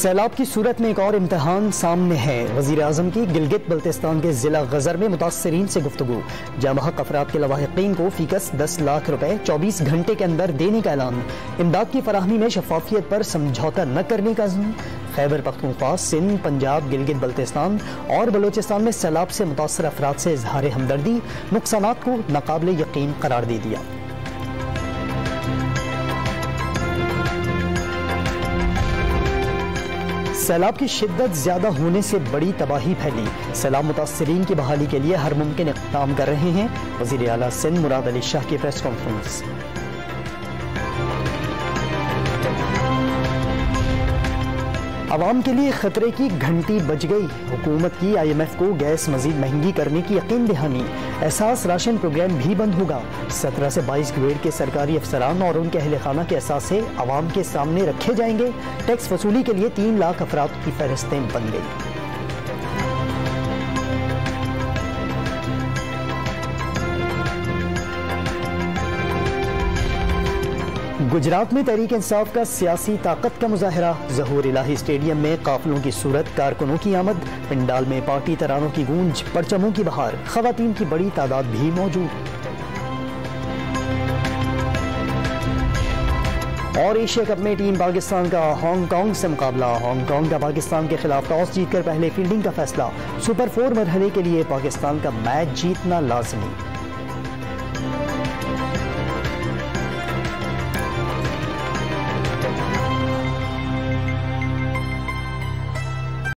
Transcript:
सैलाब की सूरत में एक और इम्तहान सामने है। वज़ीर आज़म की गिलगित बल्तिस्तान के ज़िला गज़र में मुतासरीन से गुफ्तगू। जामहक अफराद के लवाहिकीन को फीकस 10 लाख रुपए 24 घंटे के अंदर देने का ऐलान। इमदाद की फराहमी में शफाफियत पर समझौता न करने का अज़्म। खैबर पख्तूनख्वा, सिंध, पंजाब, गिलगित बल्तिस्तान और बलोचिस्तान में सैलाब से मुतासर अफराद से इजहार हमदर्दी, नुकसानात को नाकाबिल यकीन करार दे दिया। सैलाब की शिद्दत ज्यादा होने से बड़ी तबाही फैली। सैलाब मुतासरीन की बहाली के लिए हर मुमकिन इक़दाम कर रहे हैं। वज़ीर आला सिंध मुराद अली शाह की प्रेस कॉन्फ्रेंस। अवाम के लिए खतरे की घंटी बज गई। हुकूमत की IMF को गैस मजीद महंगी करने की यकीन दहानी। एहसास राशन प्रोग्राम भी बंद होगा। 17 से 22 ग्रेड के सरकारी अफसरान और उनके अहल खाना के असासे अवाम के सामने रखे जाएंगे। टैक्स वसूली के लिए 3 लाख अफराद की फहरिस्तें बन गई। गुजरात में तहरीक इंसाफ का सियासी ताकत का मुजाहरा। ज़हूर इलाही स्टेडियम में काफिलों की सूरत, कारकुनों की आमद, पंडाल में पार्टी तरानों की गूंज, परचमों की बहार, खवातीन की बड़ी तादाद भी मौजूद। और एशिया कप में टीम पाकिस्तान का हांगकांग से मुकाबला। हांगकांग का पाकिस्तान के खिलाफ टॉस जीतकर पहले फील्डिंग का फैसला। सुपर 4 मरहले के लिए पाकिस्तान का मैच जीतना लाजमी।